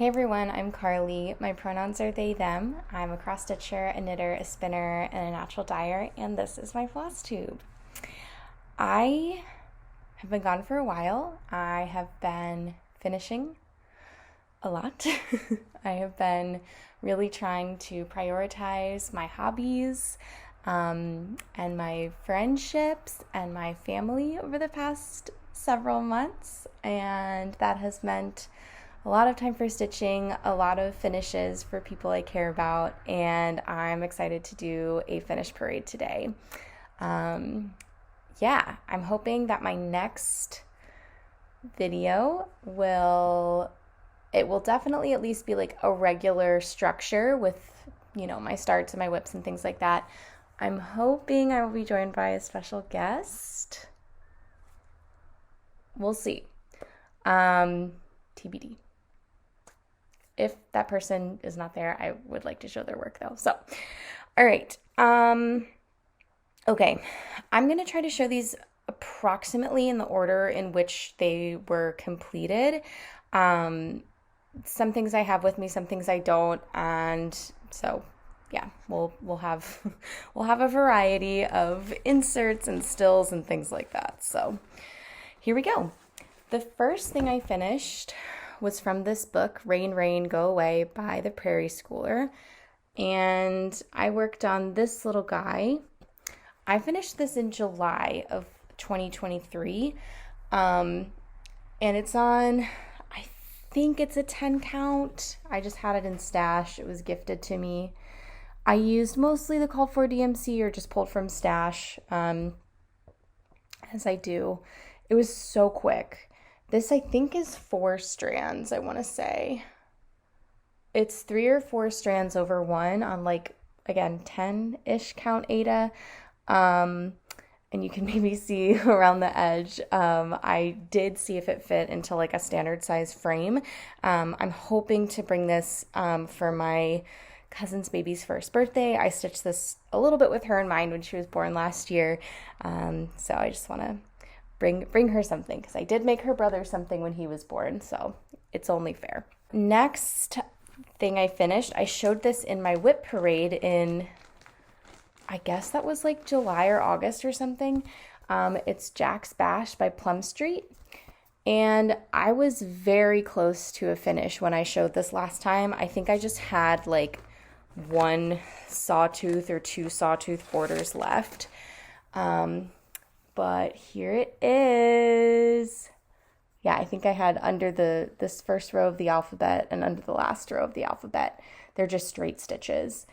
Hey everyone, I'm Carly. My pronouns are they, them. I'm a cross stitcher, a knitter, a spinner, and a natural dyer, and this is my floss tube. I have been gone for a while. I have been finishing a lot. I have been really trying to prioritize my hobbies and my friendships and my family over the past several months, and that has meant a lot of time for stitching, a lot of finishes for people I care about, and I'm excited to do a finish parade today. I'm hoping that my next video will definitely at least be like a regular structure with, my starts and my whips and things like that. I'm hoping I will be joined by a special guest. We'll see. TBD. If that person is not there, I would like to show their work though. So, all right. Okay. I'm going to try to show these approximately in the order in which they were completed. Some things I have with me, some things I don't, and so yeah, we'll have we'll have a variety of inserts and stills and things like that. So, here we go. The first thing I finished was from this book, Rain, Rain, Go Away by the Prairie Schooler. And I worked on this little guy. I finished this in July of 2023. And it's on, I think it's a 10 count. I just had it in stash. It was gifted to me. I used mostly the called for DMC or just pulled from stash, as I do. It was so quick. This, I think, is 4 strands, I want to say. It's 3 or 4 strands over one on, like, again, 10-ish count Aida. And you can maybe see around the edge. I did see if it fit into, like, a standard size frame. I'm hoping to bring this for my cousin's baby's first birthday. I stitched this a little bit with her in mind when she was born last year. So I just want to bring her something because I did make her brother something when he was born, so it's only fair. Next thing I finished, I showed this in my whip parade in, I guess that was like July or August or something. It's Jack's Bash by Plum Street, and I was very close to a finish when I showed this last time. I think I just had like 1 sawtooth or 2 sawtooth borders left. But here it is. Yeah, I think I had under this first row of the alphabet and under the last row of the alphabet. They're just straight stitches.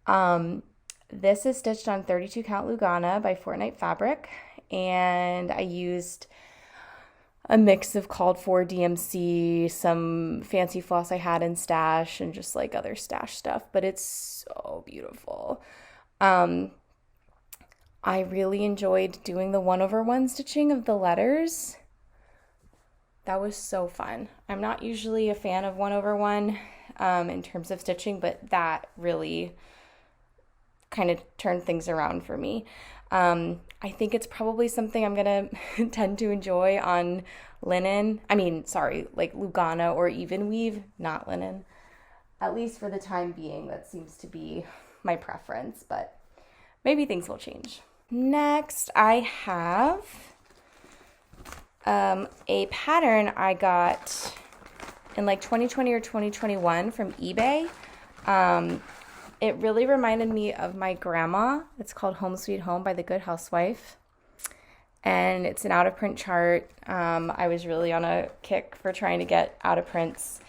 This is stitched on 32 count Lugana by Fortnite Fabric, and I used a mix of called for DMC, some fancy floss I had in stash, and just like other stash stuff, but it's so beautiful. I really enjoyed doing the 1/1 stitching of the letters. That was so fun. I'm not usually a fan of 1/1 in terms of stitching, but that really kind of turned things around for me. I think it's probably something I'm going to tend to enjoy on linen. Like Lugana or even weave, not linen. At least for the time being, that seems to be my preference, but maybe things will change. Next, I have a pattern I got in like 2020 or 2021 from eBay. It really reminded me of my grandma. It's called Home Sweet Home by The Good Housewife. And it's an out-of-print chart. I was really on a kick for trying to get out-of-prints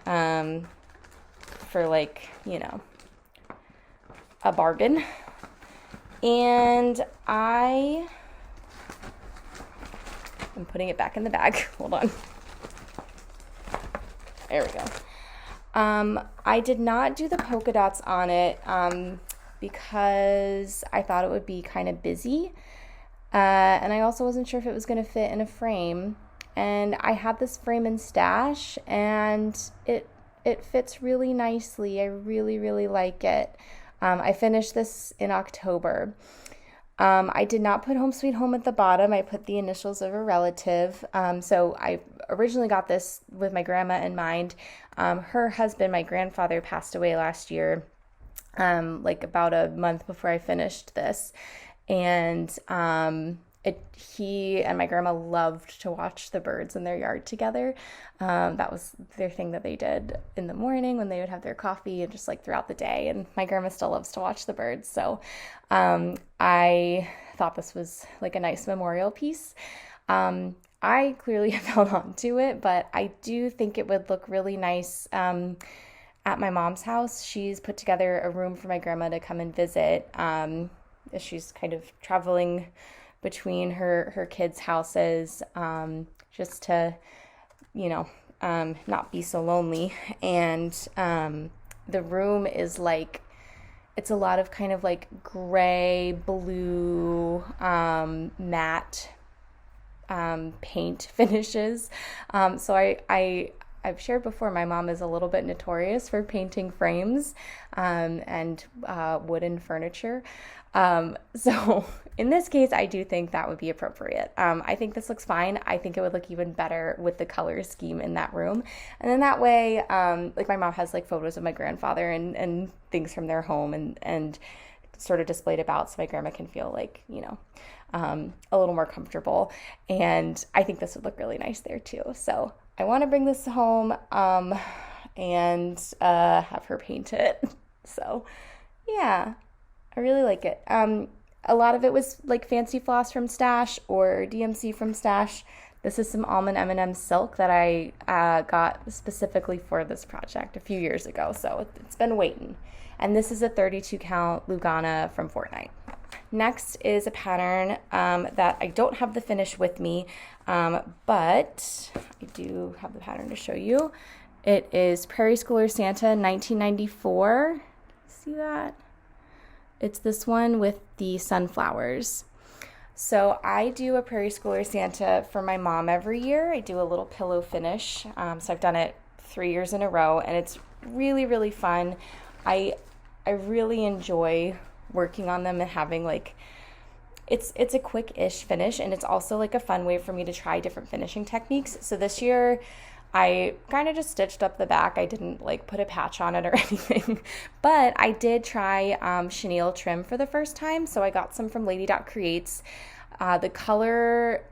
for like, a bargain. And I'm putting it back in the bag. Hold on. There we go. I did not do the polka dots on it because I thought it would be kind of busy. And I also wasn't sure if it was going to fit in a frame. And I had this frame in stash, and it fits really nicely. I really, really like it. I finished this in October. I did not put Home Sweet Home at the bottom. I put the initials of a relative. So I originally got this with my grandma in mind. Her husband, my grandfather, passed away last year, like about a month before I finished this. And he and my grandma loved to watch the birds in their yard together. That was their thing that they did in the morning when they would have their coffee and just like throughout the day. And my grandma still loves to watch the birds. So I thought this was like a nice memorial piece. I clearly have held on to it, but I do think it would look really nice at my mom's house. She's put together a room for my grandma to come and visit. She's kind of traveling between her kids' houses, just to, not be so lonely. And the room is like, it's a lot of kind of like gray, blue, matte paint finishes. So I've shared before, my mom is a little bit notorious for painting frames and wooden furniture. So in this case, I do think that would be appropriate. I think this looks fine. I think it would look even better with the color scheme in that room. And then that way, like my mom has like photos of my grandfather and things from their home and sort of displayed about, so my grandma can feel like, a little more comfortable. And I think this would look really nice there too. So I want to bring this home and have her paint it. So yeah, I really like it. A lot of it was like fancy floss from Stash or DMC from Stash. This is some almond M&M silk that I got specifically for this project a few years ago. So it's been waiting. And this is a 32 count Lugana from Fortnite. Next is a pattern that I don't have the finish with me, but I do have the pattern to show you. It is Prairie Schooler Santa 1994. See that? It's this one with the sunflowers. So I do a Prairie Schooler Santa for my mom every year. I do a little pillow finish. So I've done it 3 years in a row, and it's really, really fun. I really enjoy working on them and having like, it's a quick-ish finish, and it's also like a fun way for me to try different finishing techniques. So this year I kind of just stitched up the back. I didn't like put a patch on it or anything, but I did try chenille trim for the first time. So I got some from Lady Dot Creates. The color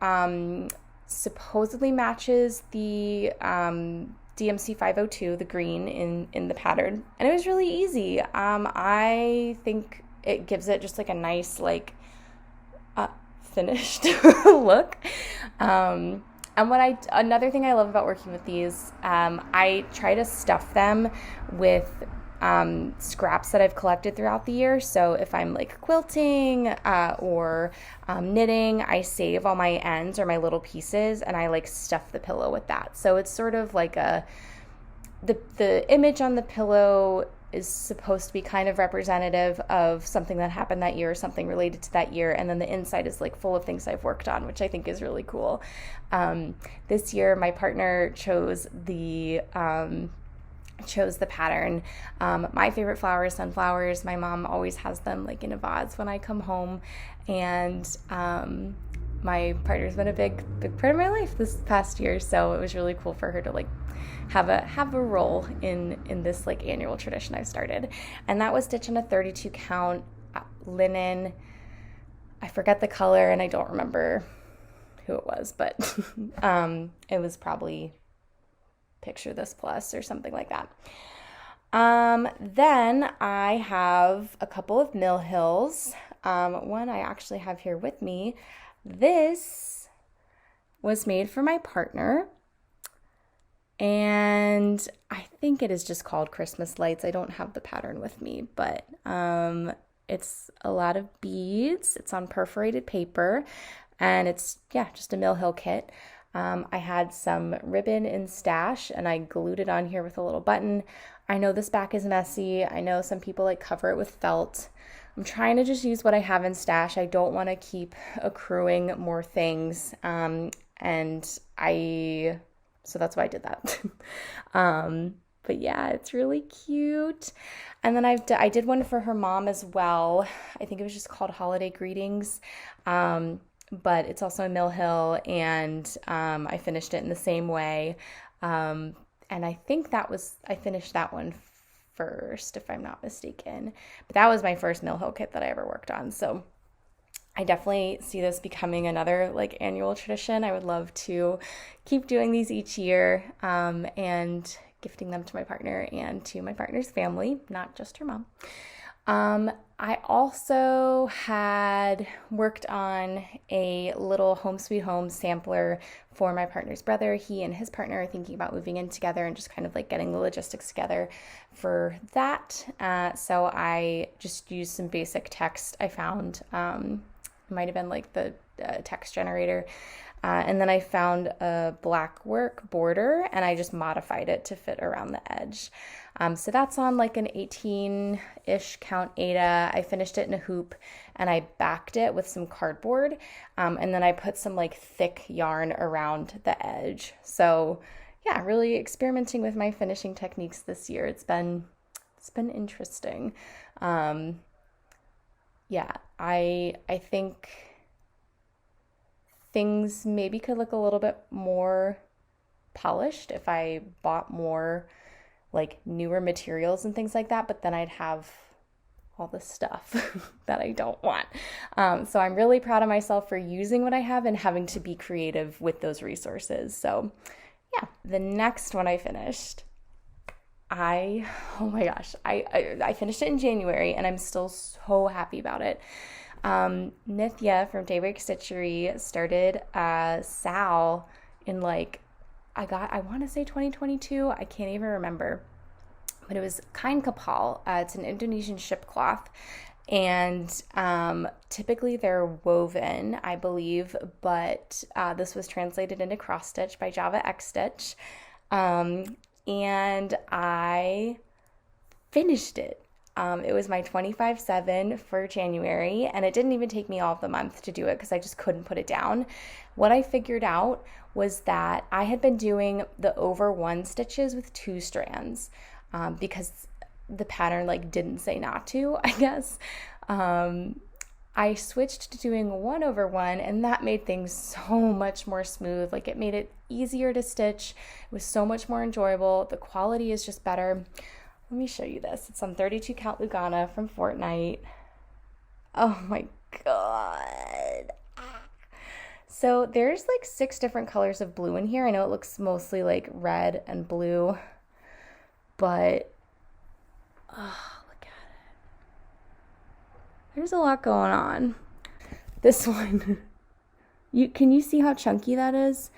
supposedly matches the DMC 502, the green in the pattern, and it was really easy. I think it gives it just like a nice like finished look. And another thing I love about working with these, I try to stuff them with scraps that I've collected throughout the year. So if I'm like quilting or knitting, I save all my ends or my little pieces, and I like stuff the pillow with that. So it's sort of like the image on the pillow is supposed to be kind of representative of something that happened that year or something related to that year, and then the inside is like full of things I've worked on, which I think is really cool. This year my partner chose the pattern. My favorite flower is sunflowers. My mom always has them like in a vase when I come home, and my partner's been a big part of my life this past year, so it was really cool for her to like have a role in this like annual tradition I've started. And that was stitched on a 32 count linen. I forget the color and I don't remember who it was, but it was probably Picture This Plus or something like that. Then I have a couple of Mill Hills. One I actually have here with me. This was made for my partner, and I think it is just called Christmas Lights. I don't have the pattern with me, but it's a lot of beads. It's on perforated paper, and it's, just a Mill Hill kit. I had some ribbon in Stash, and I glued it on here with a little button. I know this back is messy. I know some people like cover it with felt. I'm trying to just use what I have in Stash. I don't want to keep accruing more things, so that's why I did that. But yeah, it's really cute. And then I did one for her mom as well. I think it was just called Holiday Greetings. but it's also a Mill Hill, and I finished it in the same way. And I think I finished that one first, if I'm not mistaken. But that was my first Mill Hill kit that I ever worked on. So I definitely see this becoming another like annual tradition. I would love to keep doing these each year, and gifting them to my partner and to my partner's family, not just her mom. I also had worked on a little Home Sweet Home sampler for my partner's brother. He and his partner are thinking about moving in together and just kind of like getting the logistics together for that. So I just used some basic text I found. It might have been like the text generator. And then I found a black work border and I just modified it to fit around the edge. So that's on like an 18-ish count Aida. I finished it in a hoop and I backed it with some cardboard. And then I put some like thick yarn around the edge. So yeah, really experimenting with my finishing techniques this year. It's been interesting. Yeah, I think things maybe could look a little bit more polished if I bought more like newer materials and things like that, but then I'd have all the stuff that I don't want. So I'm really proud of myself for using what I have and having to be creative with those resources. So yeah, the next one I finished, oh my gosh, I finished it in January and I'm still so happy about it. Nithya from Daybreak Stitchery started Sal in like, I want to say 2022. I can't even remember, but it was Kain Kapal. It's an Indonesian ship cloth, and typically they're woven, I believe, but this was translated into cross stitch by Java X Stitch, and I finished it. It was my 25/7 for January, and it didn't even take me all of the month to do it because I just couldn't put it down. What I figured out was that I had been doing the over one stitches with 2 strands, because the pattern like didn't say not to, I guess. I switched to doing 1 over 1, and that made things so much more smooth. Like, it made it easier to stitch. It was so much more enjoyable. The quality is just better. Let me show you this. It's on 32 count Lugana from Fortnite. Oh my god. So there's like 6 different colors of blue in here. I know it looks mostly like red and blue, but look at it. There's a lot going on. This one, can you see how chunky that is?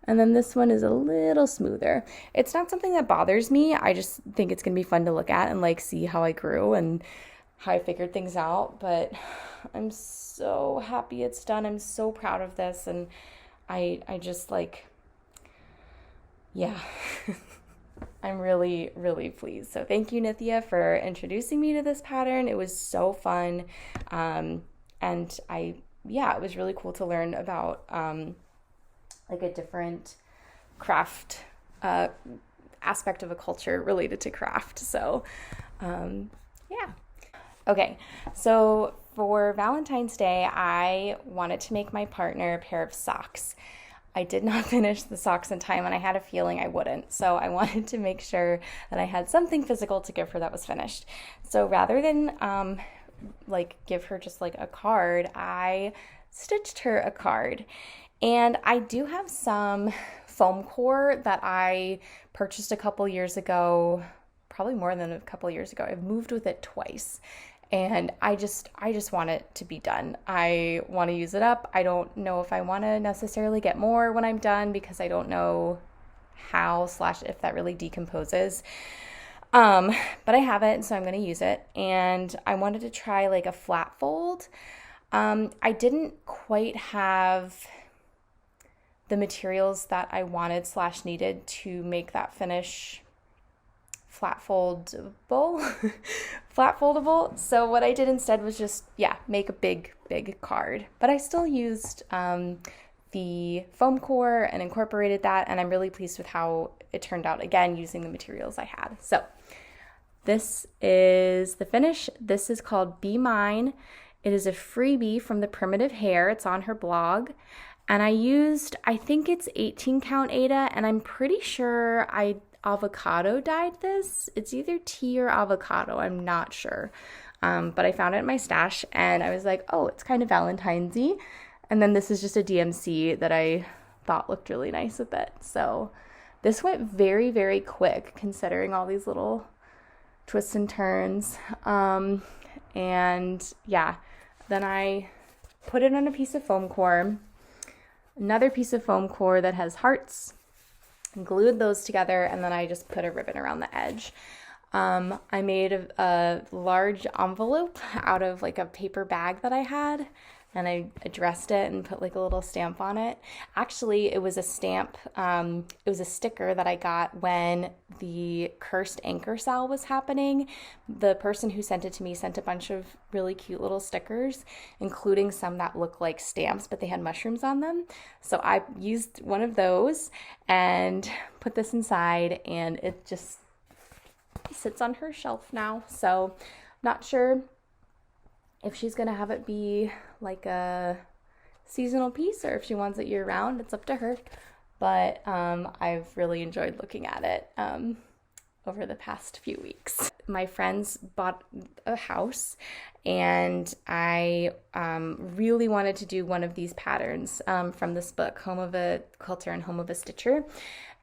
And then this one is a little smoother. It's not something that bothers me. I just think it's going to be fun to look at and like see how I grew and how I figured things out. But I'm so happy it's done. I'm so proud of this. And I just like, yeah, I'm really, really pleased. So thank you, Nithya, for introducing me to this pattern. It was so fun. And it was really cool to learn about, like a different craft aspect of a culture related to craft. So yeah. Okay, so for Valentine's Day, I wanted to make my partner a pair of socks. I did not finish the socks in time, and I had a feeling I wouldn't. So I wanted to make sure that I had something physical to give her that was finished. So rather than like give her just like a card, I stitched her a card. And I do have some foam core that I purchased a couple years ago, probably more than a couple years ago. I've moved with it twice. And I just want it to be done. I want to use it up. I don't know if I want to necessarily get more when I'm done because I don't know how / if that really decomposes. But I have it, so I'm going to use it. And I wanted to try like a flat fold. I didn't quite have the materials that I wanted / needed to make that finish flat foldable. So what I did instead was just, make a big card. But I still used the foam core and incorporated that, and I'm really pleased with how it turned out, again, using the materials I had. So this is the finish. This is called Be Mine. It is a freebie from the Primitive Hair. It's on her blog. And I think it's 18 count Aida, and I'm pretty sure I avocado dyed this. It's either tea or avocado. I'm not sure. But I found it in my stash and I was like, oh, it's kind of Valentine's-y. And then this is just a DMC that I thought looked really nice with it. So this went very, very quick considering all these little twists and turns. And yeah, then I put it on a piece of foam core, another piece of foam core that has hearts, and glued those together, and then I just put a ribbon around the edge. I made a large envelope out of like a paper bag that I had, and I addressed it and put like a little stamp on it. Actually, it was a stamp, it was a sticker that I got when the Cursed Anchor Sale was happening. The person who sent it to me sent a bunch of really cute little stickers, including some that look like stamps, but they had mushrooms on them. So I used one of those and put this inside, and it just sits on her shelf now. So not sure if she's gonna have it be like a seasonal piece or if she wants it year round. It's up to her, but I've really enjoyed looking at it over the past few weeks. My friends bought a house, and I really wanted to do one of these patterns from this book, Home of a Quilter and Home of a Stitcher,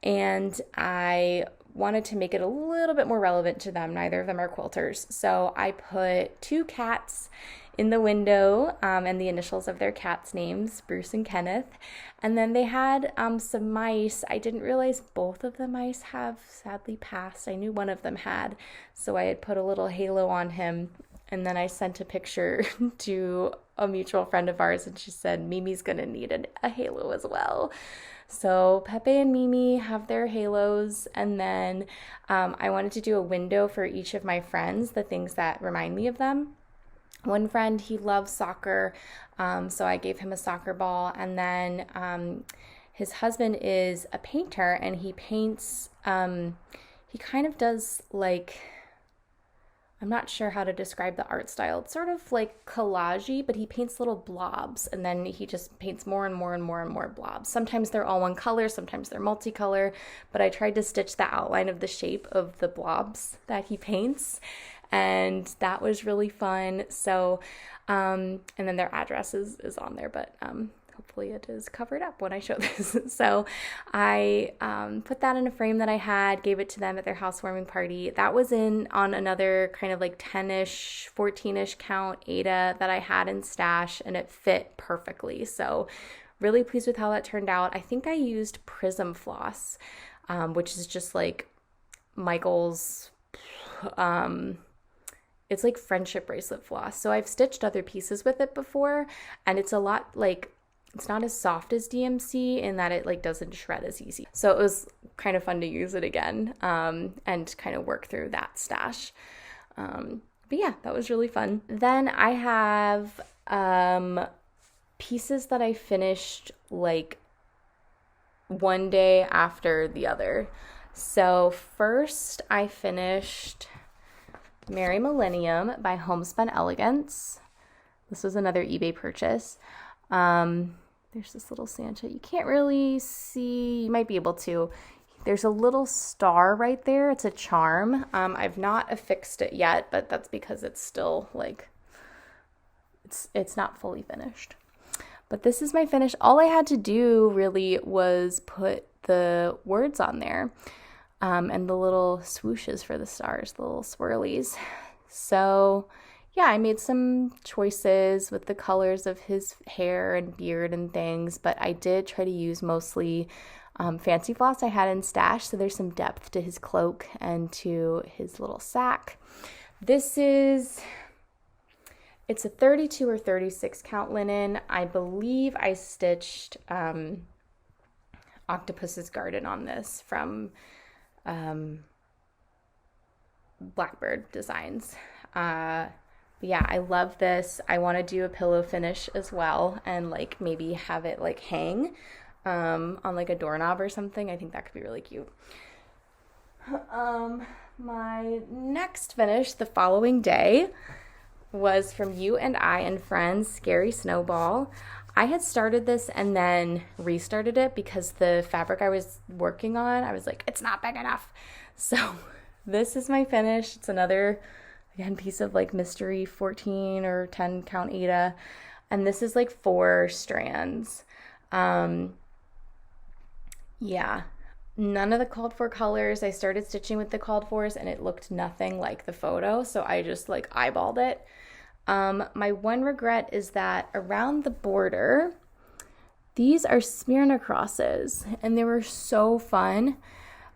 and I wanted to make it a little bit more relevant to them. Neither of them are quilters. So I put 2 cats in the window and the initials of their cats' names, Bruce and Kenneth. And then they had some mice. I didn't realize both of the mice have sadly passed. I knew one of them had. So I had put a little halo on him. And then I sent a picture to a mutual friend of ours, and she said, Mimi's gonna need a halo as well. So Pepe and Mimi have their halos, and then I wanted to do a window for each of my friends, the things that remind me of them. One friend, he loves soccer, so I gave him a soccer ball, and then his husband is a painter, and he paints, he kind of does like, I'm not sure how to describe the art style. It's sort of like collage-y, but he paints little blobs, and then he just paints more and more and more and more blobs. Sometimes they're all one color, sometimes they're multicolor, but I tried to stitch the outline of the shape of the blobs that he paints, and that was really fun. So, and then their address is on there, but hopefully it is covered up when I show this. So I put that in a frame that I had, gave it to them at their housewarming party. That was on another kind of like 10-ish, 14-ish count Aida that I had in stash, and it fit perfectly. So really pleased with how that turned out. I think I used Prism Floss, which is just like Michael's, it's like friendship bracelet floss. So I've stitched other pieces with it before, and it's a lot like, it's not as soft as DMC in that it like doesn't shred as easy. So it was kind of fun to use it again and kind of work through that stash. But yeah, that was really fun. Then I have pieces that I finished like one day after the other. So first I finished Merry Millennium by Homespun Elegance. This was another eBay purchase. There's this little Santa. You can't really see, you might be able to. There's a little star right there. It's a charm. I've not affixed it yet, but that's because it's still like, it's not fully finished. But this is my finish. All I had to do really was put the words on there, and the little swooshes for the stars, the little swirlies. So yeah, I made some choices with the colors of his hair and beard and things, but I did try to use mostly fancy floss I had in stash, so there's some depth to his cloak and to his little sack. It's a 32 or 36 count linen. I believe I stitched Octopus's Garden on this from Blackbird Designs. Yeah, I love this. I want to do a pillow finish as well, and like maybe have it like hang on like a doorknob or something. I think that could be really cute. My next finish the following day was from You and I and Friends, Scary Snowball. I had started this and then restarted it because the fabric I was working on, I was like, it's not big enough. So this is my finish. It's another, again, piece of like mystery 14 or 10 count Aida. And this is like 4 strands. Yeah, none of the called for colors. I started stitching with the called fors and it looked nothing like the photo. So I just like eyeballed it. My one regret is that around the border, these are Smyrna crosses and they were so fun.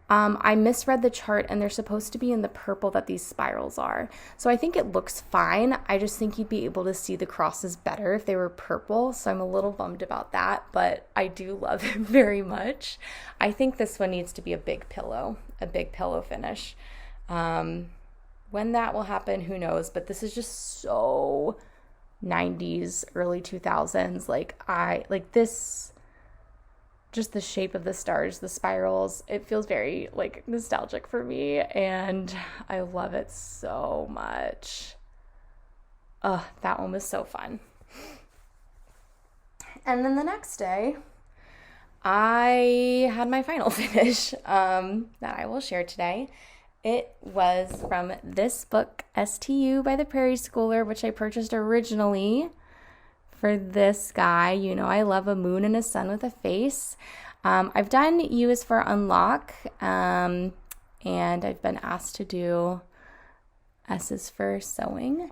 I misread the chart and they're supposed to be in the purple that these spirals are. So I think it looks fine. I just think you'd be able to see the crosses better if they were purple. So I'm a little bummed about that, but I do love it very much. I think this one needs to be a big pillow finish. When that will happen, who knows? But this is just so 90s, early 2000s. Like this, just the shape of the stars, the spirals, it feels very like nostalgic for me and I love it so much. That one was so fun. And then the next day, I had my final finish that I will share today. It was from this book, STU by the Prairie Schooler, which I purchased originally for this guy. You know, I love a moon and a sun with a face. I've done U is for Unlock, and I've been asked to do S is for Sewing.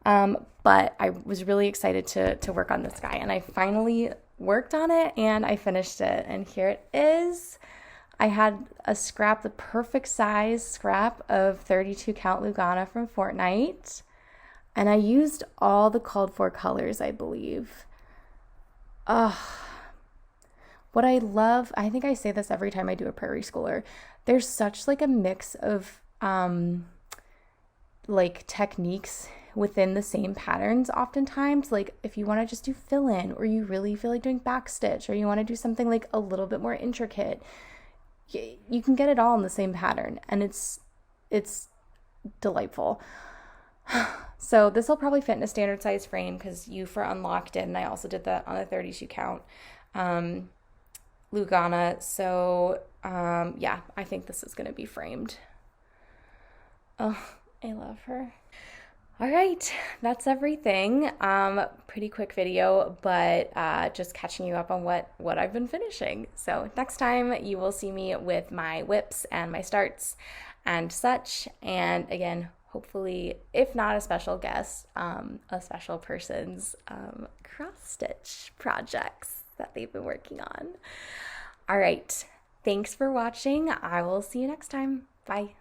But I was really excited to work on this guy, and I finally worked on it, and I finished it, and here it is. I had a scrap, the perfect size scrap of 32 count Lugana from Fortnite. And I used all the called for colors, I believe. What I love, I think I say this every time I do a Prairie Schooler, there's such like a mix of like techniques within the same patterns oftentimes. Like if you want to just do fill in, or you really feel like doing backstitch, or you want to do something like a little bit more intricate, you can get it all in the same pattern, and it's delightful. So this will probably fit in a standard size frame because U for Unlocked it, and I also did that on a 32 count Lugana. So yeah, I think this is going to be framed. Oh, I love her. All right, that's everything. Pretty quick video, but just catching you up on what I've been finishing. So next time you will see me with my whips and my starts and such. And again, hopefully, if not a special guest, a special person's cross stitch projects that they've been working on. All right, thanks for watching. I will see you next time. Bye.